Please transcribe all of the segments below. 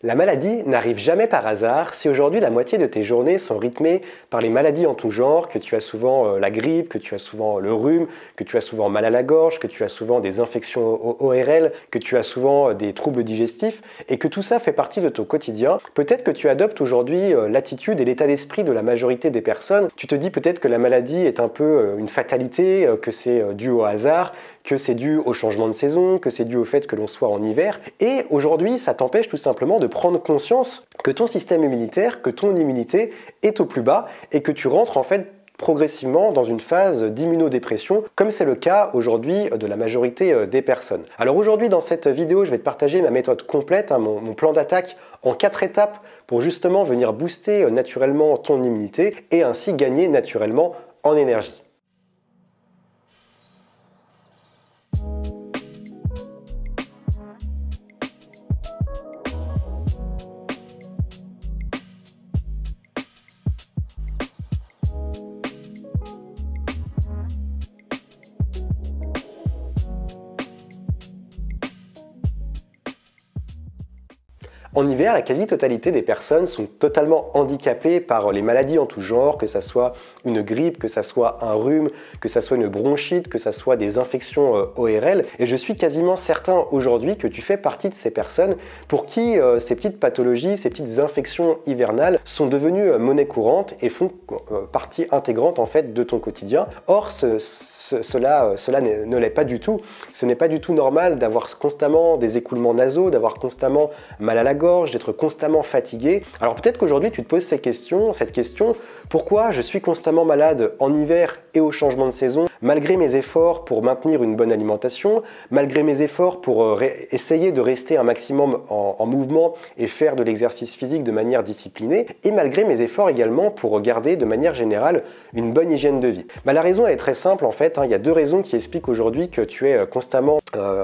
La maladie n'arrive jamais par hasard. Si aujourd'hui la moitié de tes journées sont rythmées par les maladies en tout genre, que tu as souvent la grippe, que tu as souvent le rhume, que tu as souvent mal à la gorge, que tu as souvent des infections ORL, que tu as souvent des troubles digestifs, et que tout ça fait partie de ton quotidien, peut-être que tu adoptes aujourd'hui l'attitude et l'état d'esprit de la majorité des personnes. Tu te dis peut-être que la maladie est un peu une fatalité, que c'est dû au hasard, que c'est dû au changement de saison, que c'est dû au fait que l'on soit en hiver. Et aujourd'hui, ça t'empêche tout simplement de prendre conscience que ton système immunitaire, que ton immunité est au plus bas et que tu rentres en fait progressivement dans une phase d'immunodépression, comme c'est le cas aujourd'hui de la majorité des personnes. Alors aujourd'hui, dans cette vidéo, je vais te partager ma méthode complète, mon plan d'attaque en 4 étapes pour justement venir booster naturellement ton immunité et ainsi gagner naturellement en énergie. En hiver, la quasi-totalité des personnes sont totalement handicapées par les maladies en tout genre, que ça soit une grippe, que ça soit un rhume, que ça soit une bronchite, que ça soit des infections ORL. Et je suis quasiment certain aujourd'hui que tu fais partie de ces personnes pour qui ces petites pathologies, ces petites infections hivernales sont devenues monnaie courante et font partie intégrante en fait de ton quotidien. Or, cela ne l'est pas du tout. Ce n'est pas du tout normal d'avoir constamment des écoulements nasaux, d'avoir constamment mal à la gorge, d'être constamment fatigué. Alors peut-être qu'aujourd'hui tu te poses cette question, pourquoi je suis constamment malade en hiver et au changement de saison, malgré mes efforts pour maintenir une bonne alimentation, malgré mes efforts pour essayer de rester un maximum en mouvement et faire de l'exercice physique de manière disciplinée, et malgré mes efforts également pour garder de manière générale une bonne hygiène de vie. La raison elle est très simple en fait, il y a 2 raisons qui expliquent aujourd'hui que tu es constamment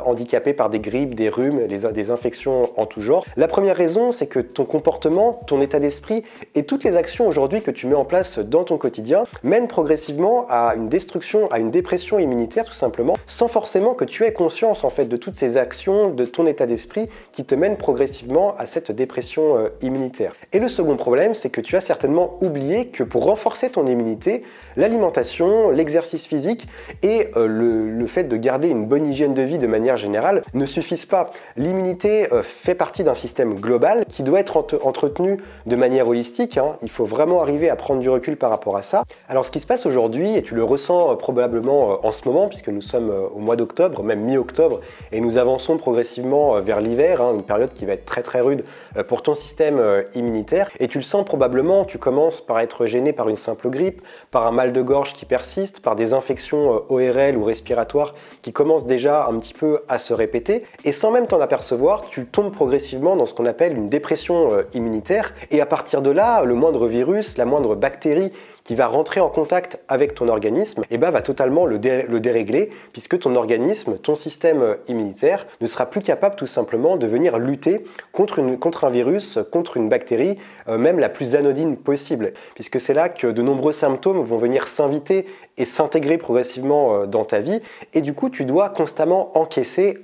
handicapé par des grippes, des rhumes, des infections en tout genre. La première raison, c'est que ton comportement, ton état d'esprit et toutes les actions aujourd'hui que tu mets en place dans ton quotidien mènent progressivement à une destruction, à une dépression immunitaire tout simplement, sans forcément que tu aies conscience en fait de toutes ces actions, de ton état d'esprit qui te mènent progressivement à cette dépression immunitaire. Et le second problème, c'est que tu as certainement oublié que pour renforcer ton immunité, l'alimentation, l'exercice physique et le fait de garder une bonne hygiène de vie de manière générale ne suffisent pas. L'immunité fait partie d'un système global qui doit être entretenu de manière holistique. Il faut vraiment arriver à prendre du recul par rapport à ça. Alors ce qui se passe aujourd'hui, et tu le ressens probablement en ce moment, puisque nous sommes au mois d'octobre, même mi-octobre, et nous avançons progressivement vers l'hiver, une période qui va être très très rude pour ton système immunitaire, et tu le sens probablement, tu commences par être gêné par une simple grippe, par un mal de gorge qui persiste, par des infections ORL ou respiratoires qui commencent déjà un petit peu à se répéter, et sans même t'en apercevoir, tu tombes progressivement dans ce qu'on appelle une dépression immunitaire, et à partir de là, le moindre virus, la moindre bactérie qui va rentrer en contact avec ton organisme, va totalement le dérégler, puisque ton organisme, ton système immunitaire ne sera plus capable tout simplement de venir lutter contre un virus, contre une bactérie, même la plus anodine possible, puisque c'est là que de nombreux symptômes vont venir s'inviter et s'intégrer progressivement dans ta vie, et du coup tu dois constamment encaisser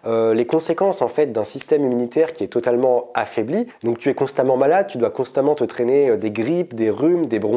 les conséquences en fait d'un système immunitaire qui est totalement affaibli. Donc tu es constamment malade, tu dois constamment te traîner des grippes, des rhumes, des bronchites.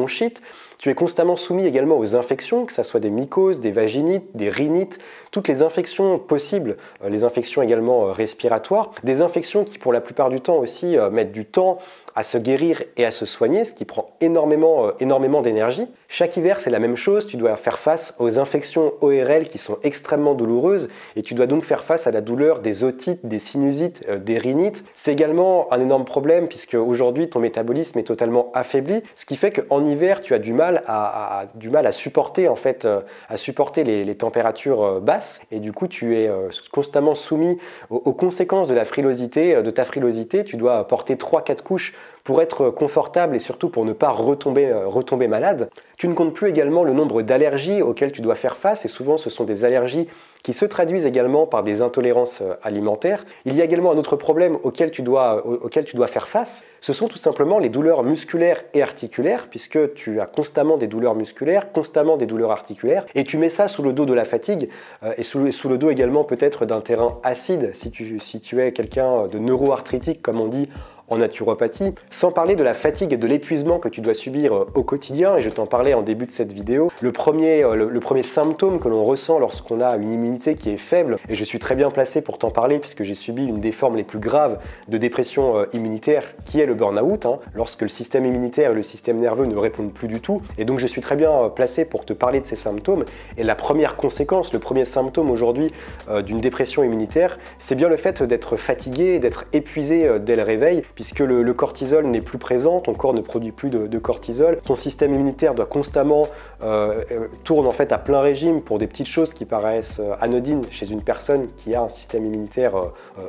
Tu es constamment soumis également aux infections, que ce soit des mycoses, des vaginites, des rhinites, toutes les infections possibles, les infections également respiratoires, des infections qui pour la plupart du temps aussi mettent du temps à se guérir et à se soigner, ce qui prend énormément d'énergie. Chaque hiver, c'est la même chose, tu dois faire face aux infections ORL qui sont extrêmement douloureuses et tu dois donc faire face à la douleur des otites, des sinusites, des rhinites. C'est également un énorme problème puisque aujourd'hui ton métabolisme est totalement affaibli, ce qui fait qu'en hiver, tu as du mal à supporter en fait, les températures basses et du coup tu es constamment soumis aux conséquences de ta frilosité. Tu dois porter 3-4 couches pour être confortable et surtout pour ne pas retomber malade. Tu ne comptes plus également le nombre d'allergies auxquelles tu dois faire face, et souvent ce sont des allergies qui se traduisent également par des intolérances alimentaires. Il y a également un autre problème auquel tu dois faire face, ce sont tout simplement les douleurs musculaires et articulaires, puisque tu as constamment des douleurs musculaires, constamment des douleurs articulaires, et tu mets ça sous le dos de la fatigue, et sous le dos également peut-être d'un terrain acide, si tu es quelqu'un de neuroarthritique, comme on dit en naturopathie, sans parler de la fatigue et de l'épuisement que tu dois subir au quotidien, et je t'en parlais en début de cette vidéo. Le premier symptôme que l'on ressent lorsqu'on a une immunité qui est faible, et je suis très bien placé pour t'en parler puisque j'ai subi une des formes les plus graves de dépression immunitaire, qui est le burn-out, lorsque le système immunitaire et le système nerveux ne répondent plus du tout, et donc je suis très bien placé pour te parler de ces symptômes. Et la première conséquence, le premier symptôme aujourd'hui d'une dépression immunitaire, c'est bien le fait d'être fatigué, d'être épuisé dès le réveil, puisque le cortisol n'est plus présent, ton corps ne produit plus de cortisol, ton système immunitaire doit constamment tourne en fait à plein régime pour des petites choses qui paraissent anodines chez une personne qui a un système immunitaire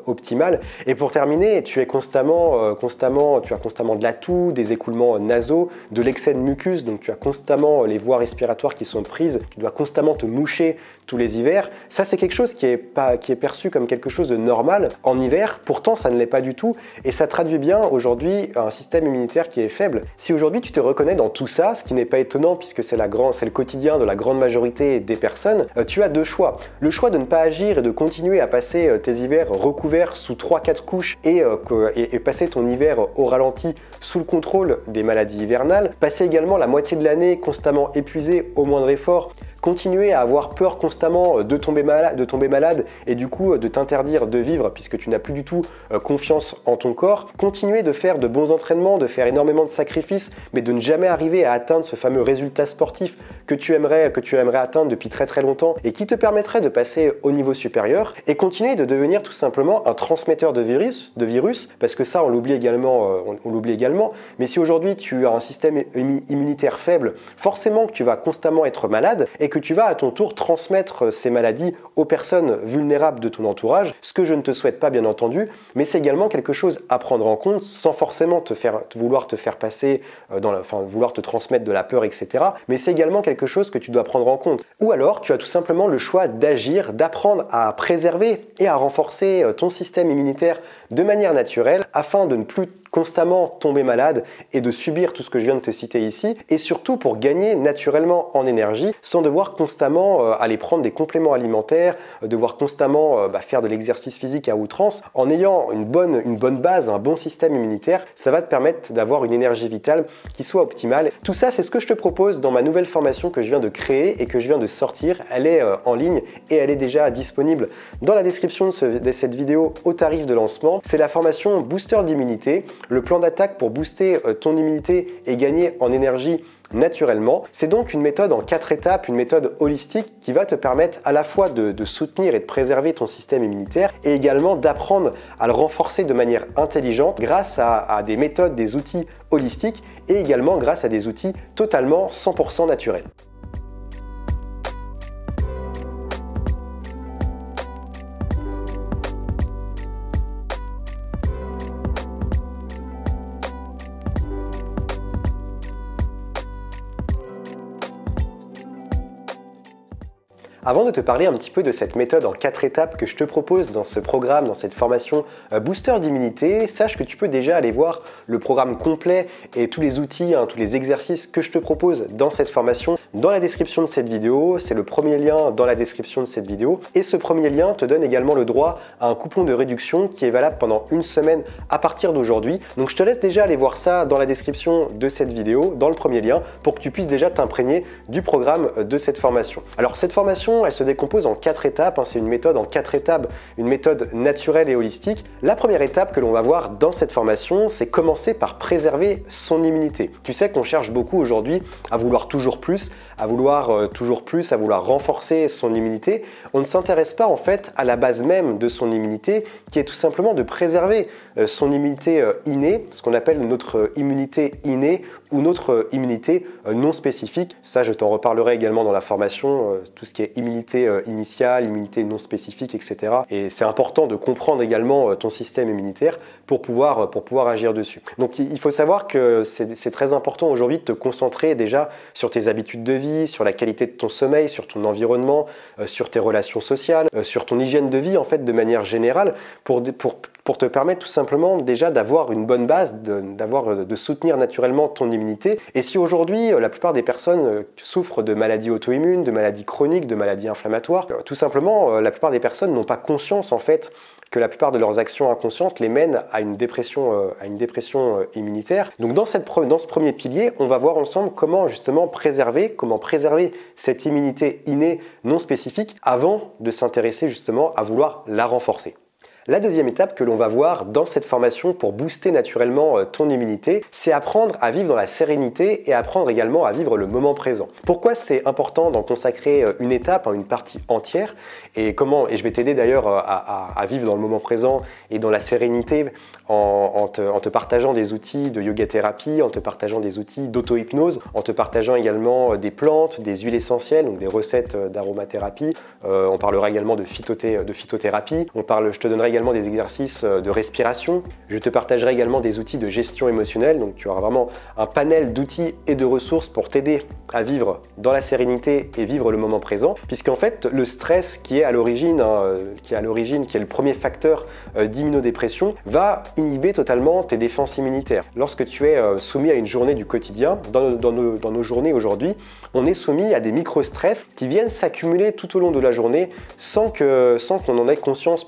optimal. Et pour terminer, tu as constamment de la toux, des écoulements nasaux, de l'excès de mucus, donc tu as constamment les voies respiratoires qui sont prises, tu dois constamment te moucher tous les hivers. Ça, c'est quelque chose qui est perçu comme quelque chose de normal en hiver, pourtant ça ne l'est pas du tout, et ça traduit bien aujourd'hui un système immunitaire qui est faible. Si aujourd'hui tu te reconnais dans tout ça, ce qui n'est pas étonnant puisque c'est le quotidien de la grande majorité des personnes, tu as deux choix. Le choix de ne pas agir et de continuer à passer tes hivers recouverts sous 3-4 couches et passer ton hiver au ralenti sous le contrôle des maladies hivernales, passer également la moitié de l'année constamment épuisé au moindre effort, continuer à avoir peur constamment de tomber malade et du coup de t'interdire de vivre puisque tu n'as plus du tout confiance en ton corps, continuer de faire de bons entraînements, de faire énormément de sacrifices, mais de ne jamais arriver à atteindre ce fameux résultat sportif que tu aimerais atteindre depuis très très longtemps et qui te permettrait de passer au niveau supérieur, et continuer de devenir tout simplement un transmetteur de virus, parce que ça on l'oublie également, mais si aujourd'hui tu as un système immunitaire faible, forcément que tu vas constamment être malade et que tu vas à ton tour transmettre ces maladies aux personnes vulnérables de ton entourage, ce que je ne te souhaite pas bien entendu, mais c'est également quelque chose à prendre en compte sans forcément vouloir te faire passer, vouloir te transmettre de la peur, etc. Mais c'est également quelque chose que tu dois prendre en compte. Ou alors tu as tout simplement le choix d'agir, d'apprendre à préserver et à renforcer ton système immunitaire de manière naturelle afin de ne plus constamment tomber malade et de subir tout ce que je viens de te citer ici, et surtout pour gagner naturellement en énergie sans devoir constamment aller prendre des compléments alimentaires, devoir constamment faire de l'exercice physique à outrance. En ayant une bonne base, un bon système immunitaire, ça va te permettre d'avoir une énergie vitale qui soit optimale. Tout ça, c'est ce que je te propose dans ma nouvelle formation que je viens de créer et que je viens de sortir. Elle est en ligne et elle est déjà disponible dans la description de cette vidéo au tarif de lancement. C'est la formation Booster d'immunité, le plan d'attaque pour booster ton immunité et gagner en énergie naturellement. C'est donc une méthode en 4 étapes, une méthode holistique qui va te permettre à la fois de soutenir et de préserver ton système immunitaire et également d'apprendre à le renforcer de manière intelligente grâce à des méthodes, des outils holistiques et également grâce à des outils totalement 100% naturels. Avant de te parler un petit peu de cette méthode en 4 étapes que je te propose dans ce programme, dans cette formation Booster d'immunité, sache que tu peux déjà aller voir le programme complet et tous les outils, tous les exercices que je te propose dans cette formation dans la description de cette vidéo. C'est le premier lien dans la description de cette vidéo, et ce premier lien te donne également le droit à un coupon de réduction qui est valable pendant une semaine à partir d'aujourd'hui. Donc je te laisse déjà aller voir ça dans la description de cette vidéo, dans le premier lien, pour que tu puisses déjà t'imprégner du programme de cette formation. Alors cette formation, elle se décompose en 4 étapes, c'est une méthode en 4 étapes, une méthode naturelle et holistique. La première étape que l'on va voir dans cette formation, c'est commencer par préserver son immunité. Tu sais qu'on cherche beaucoup aujourd'hui à vouloir toujours plus, à vouloir toujours plus, à vouloir renforcer son immunité, on ne s'intéresse pas en fait à la base même de son immunité, qui est tout simplement de préserver son immunité innée, ce qu'on appelle notre immunité innée ou notre immunité non spécifique. Ça, je t'en reparlerai également dans la formation, tout ce qui est immunité initiale, immunité non spécifique, etc. Et c'est important de comprendre également ton système immunitaire pour pouvoir agir dessus. Donc il faut savoir que c'est très important aujourd'hui de te concentrer déjà sur tes habitudes de vie, sur la qualité de ton sommeil, sur ton environnement, sur tes relations sociales, sur ton hygiène de vie en fait de manière générale pour te permettre tout simplement déjà d'avoir une bonne base, de soutenir naturellement ton immunité. Et si aujourd'hui la plupart des personnes souffrent de maladies auto-immunes, de maladies chroniques, de maladies inflammatoires, tout simplement la plupart des personnes n'ont pas conscience en fait que la plupart de leurs actions inconscientes les mènent à une dépression immunitaire. Donc dans ce premier pilier, on va voir ensemble comment justement préserver cette immunité innée non spécifique avant de s'intéresser justement à vouloir la renforcer. La deuxième étape que l'on va voir dans cette formation pour booster naturellement ton immunité, c'est apprendre à vivre dans la sérénité et apprendre également à vivre le moment présent. Pourquoi c'est important d'en consacrer une étape, une partie entière et je vais t'aider d'ailleurs à vivre dans le moment présent et dans la sérénité en te partageant des outils de yoga thérapie, en te partageant des outils d'auto-hypnose, en te partageant également des plantes, des huiles essentielles, donc des recettes d'aromathérapie. On parlera également de phytothérapie. Je te donnerai également des exercices de respiration. Je te partagerai également des outils de gestion émotionnelle. Donc tu auras vraiment un panel d'outils et de ressources pour t'aider à vivre dans la sérénité et vivre le moment présent. Puisqu'en fait, le stress qui est à l'origine, qui est le premier facteur d'immunodépression, va inhiber totalement tes défenses immunitaires. Lorsque tu es soumis à une journée du quotidien, dans nos journées aujourd'hui, on est soumis à des micro-stress qui viennent s'accumuler tout au long de la journée sans qu'on en ait conscience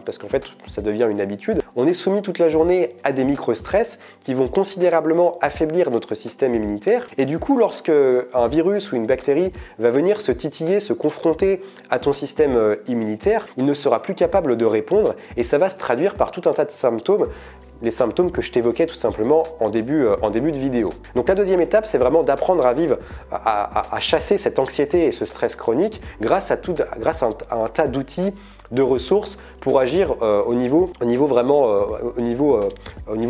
parce qu'en fait, ça devient une habitude. On est soumis toute la journée à des micro-stress qui vont considérablement affaiblir notre système immunitaire. Et du coup, lorsque un virus ou une bactérie va venir se titiller, se confronter à ton système immunitaire, il ne sera plus capable de répondre et ça va se traduire par tout un tas de symptômes, les symptômes que je t'évoquais tout simplement en début de vidéo. Donc la deuxième étape, c'est vraiment d'apprendre à vivre, à chasser cette anxiété et ce stress chronique grâce à un tas d'outils, de ressources pour agir au niveau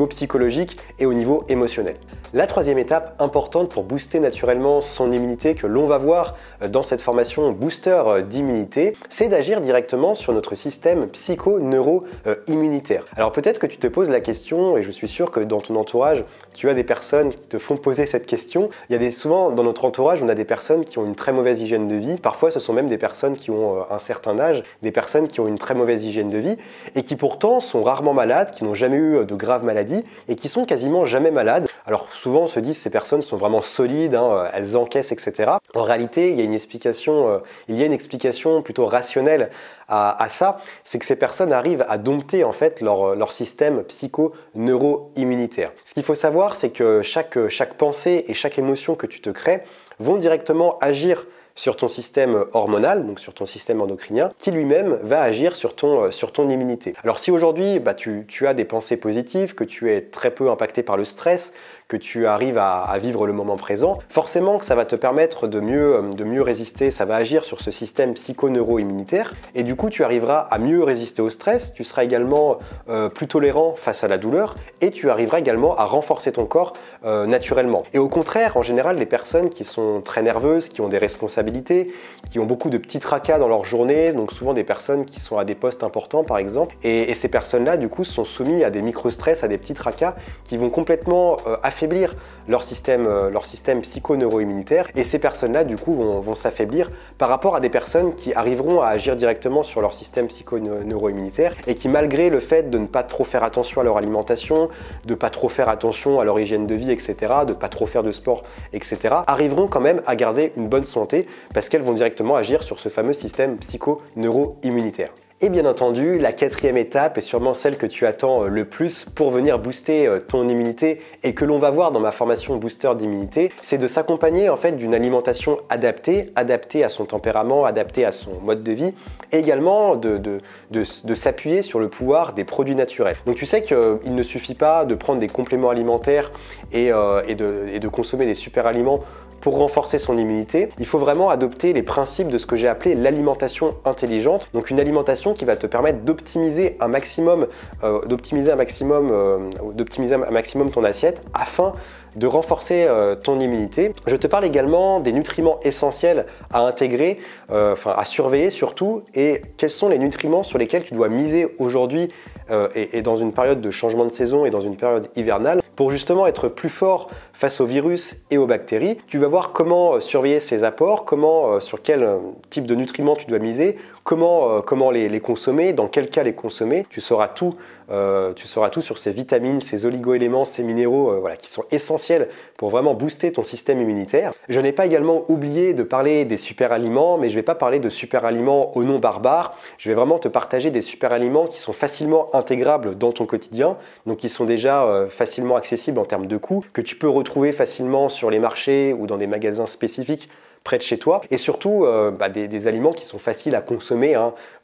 psychologique et au niveau émotionnel. La troisième étape importante pour booster naturellement son immunité que l'on va voir dans cette formation booster d'immunité, c'est d'agir directement sur notre système psycho-neuro-immunitaire. Alors peut-être que tu te poses la question, et je suis sûr que dans ton entourage, tu as des personnes qui te font poser cette question. Souvent dans notre entourage, on a des personnes qui ont une très mauvaise hygiène de vie. Parfois, ce sont même des personnes qui ont un certain âge, des personnes qui ont une très mauvaise hygiène de vie et qui pourtant sont rarement malades, qui n'ont jamais eu de graves maladies et qui sont quasiment jamais malades. Alors souvent on se dit que ces personnes sont vraiment solides, elles encaissent, etc. En réalité, il y a une explication plutôt rationnelle à ça, c'est que ces personnes arrivent à dompter en fait leur système psycho-neuro-immunitaire. Ce qu'il faut savoir, c'est que chaque pensée et chaque émotion que tu te crées vont directement agir sur ton système hormonal, donc sur ton système endocrinien, qui lui-même va agir sur ton immunité. Alors si aujourd'hui tu as des pensées positives, que tu es très peu impacté par le stress, que tu arrives à vivre le moment présent, forcément que ça va te permettre de mieux résister, ça va agir sur ce système psycho-neuro-immunitaire et du coup tu arriveras à mieux résister au stress, tu seras également plus tolérant face à la douleur et tu arriveras également à renforcer ton corps naturellement. Et au contraire, en général, les personnes qui sont très nerveuses, qui ont des responsabilités, qui ont beaucoup de petits tracas dans leur journée, donc souvent des personnes qui sont à des postes importants par exemple, et ces personnes-là du coup sont soumises à des micro-stress, à des petits tracas qui vont complètement affaiblir leur système psycho-neuro-immunitaire et ces personnes-là du coup vont s'affaiblir par rapport à des personnes qui arriveront à agir directement sur leur système psycho-neuro-immunitaire et qui malgré le fait de ne pas trop faire attention à leur alimentation, de pas trop faire attention à leur hygiène de vie, etc., de pas trop faire de sport, etc., arriveront quand même à garder une bonne santé parce qu'elles vont directement agir sur ce fameux système psycho-neuro-immunitaire. Et bien entendu, la quatrième étape est sûrement celle que tu attends le plus pour venir booster ton immunité et que l'on va voir dans ma formation booster d'immunité, c'est de s'accompagner en fait d'une alimentation adaptée à son tempérament, adaptée à son mode de vie et également de s'appuyer sur le pouvoir des produits naturels. Donc tu sais qu'il ne suffit pas de prendre des compléments alimentaires et de consommer des super aliments pour renforcer son immunité, il faut vraiment adopter les principes de ce que j'ai appelé l'alimentation intelligente. Donc une alimentation qui va te permettre d'optimiser un maximum ton assiette afin de renforcer ton immunité. Je te parle également des nutriments essentiels à intégrer, à surveiller surtout, et quels sont les nutriments sur lesquels tu dois miser aujourd'hui et dans une période de changement de saison et dans une période hivernale pour justement être plus fort face aux virus et aux bactéries. Tu vas voir comment surveiller ces apports, sur quel type de nutriments tu dois miser, comment les consommer, dans quel cas les consommer. Tu sauras tout sur ces vitamines, ces oligo-éléments, ces minéraux qui sont essentiels pour vraiment booster ton système immunitaire. Je n'ai pas également oublié de parler des super aliments, mais je ne vais pas parler de super aliments au nom barbare. Je vais vraiment te partager des super aliments qui sont facilement intégrables dans ton quotidien, donc qui sont déjà facilement accessibles en termes de coûts, que tu peux retrouver facilement sur les marchés ou dans des magasins spécifiques près de chez toi, et surtout des aliments qui sont faciles à consommer,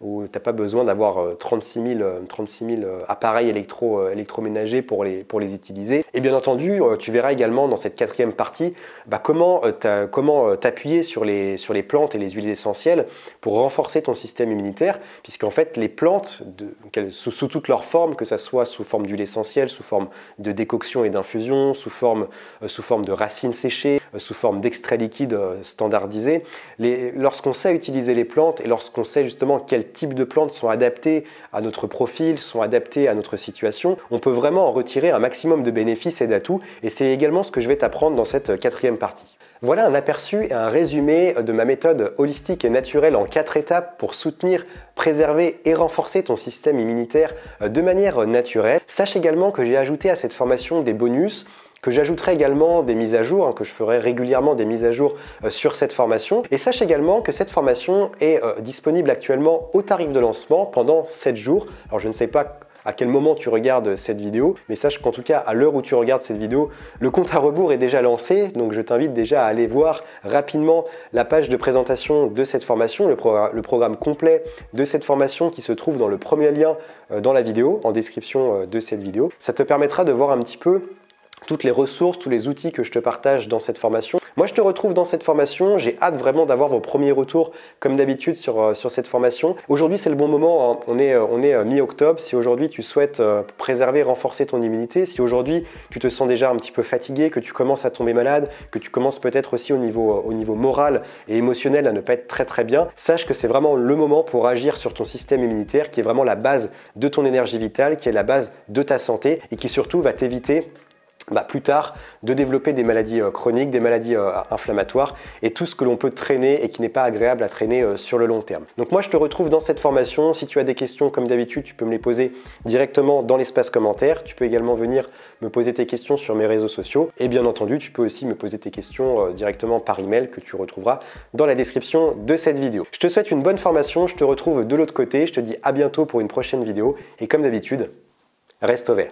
où tu n'as pas besoin d'avoir 36 000 appareils électroménagers pour les utiliser. Et bien entendu, tu verras également dans cette 4e partie comment t'appuyer sur les plantes et les huiles essentielles pour renforcer ton système immunitaire, puisqu'en fait les plantes, sous toutes leurs formes, que ce soit sous forme d'huile essentielle, sous forme de décoction et d'infusion, sous forme de racines séchées, sous forme d'extrait liquide standardisé. Lorsqu'on sait utiliser les plantes et lorsqu'on sait justement quel type de plantes sont adaptées à notre profil, sont adaptées à notre situation, on peut vraiment en retirer un maximum de bénéfices et d'atouts, et c'est également ce que je vais t'apprendre dans cette 4e partie. Voilà un aperçu et un résumé de ma méthode holistique et naturelle en 4 étapes pour soutenir, préserver et renforcer ton système immunitaire de manière naturelle. Sache également que j'ai ajouté à cette formation des bonus, que j'ajouterai également des mises à jour, que je ferai régulièrement des mises à jour sur cette formation. Et sache également que cette formation est disponible actuellement au tarif de lancement pendant 7 jours. Alors je ne sais pas à quel moment tu regardes cette vidéo, mais sache qu'en tout cas à l'heure où tu regardes cette vidéo, le compte à rebours est déjà lancé, donc je t'invite déjà à aller voir rapidement la page de présentation de cette formation, le programme complet de cette formation qui se trouve dans le premier lien dans la vidéo, en description de cette vidéo. Ça te permettra de voir un petit peu toutes les ressources, tous les outils que je te partage dans cette formation. Moi, je te retrouve dans cette formation. J'ai hâte vraiment d'avoir vos premiers retours, comme d'habitude, sur cette formation. Aujourd'hui, c'est le bon moment. On est mi-octobre. Si aujourd'hui, tu souhaites préserver, renforcer ton immunité, si aujourd'hui, tu te sens déjà un petit peu fatigué, que tu commences à tomber malade, que tu commences peut-être aussi au niveau moral et émotionnel à ne pas être très bien, sache que c'est vraiment le moment pour agir sur ton système immunitaire, qui est vraiment la base de ton énergie vitale, qui est la base de ta santé et qui surtout va t'éviter plus tard de développer des maladies chroniques, des maladies inflammatoires et tout ce que l'on peut traîner et qui n'est pas agréable à traîner sur le long terme. Donc moi je te retrouve dans cette formation. Si tu as des questions comme d'habitude, tu peux me les poser directement dans l'espace commentaire. Tu peux également venir me poser tes questions sur mes réseaux sociaux et bien entendu tu peux aussi me poser tes questions directement par email que tu retrouveras dans la description de cette vidéo. Je te souhaite une bonne formation, je te retrouve de l'autre côté, je te dis à bientôt pour une prochaine vidéo et comme d'habitude, reste au vert.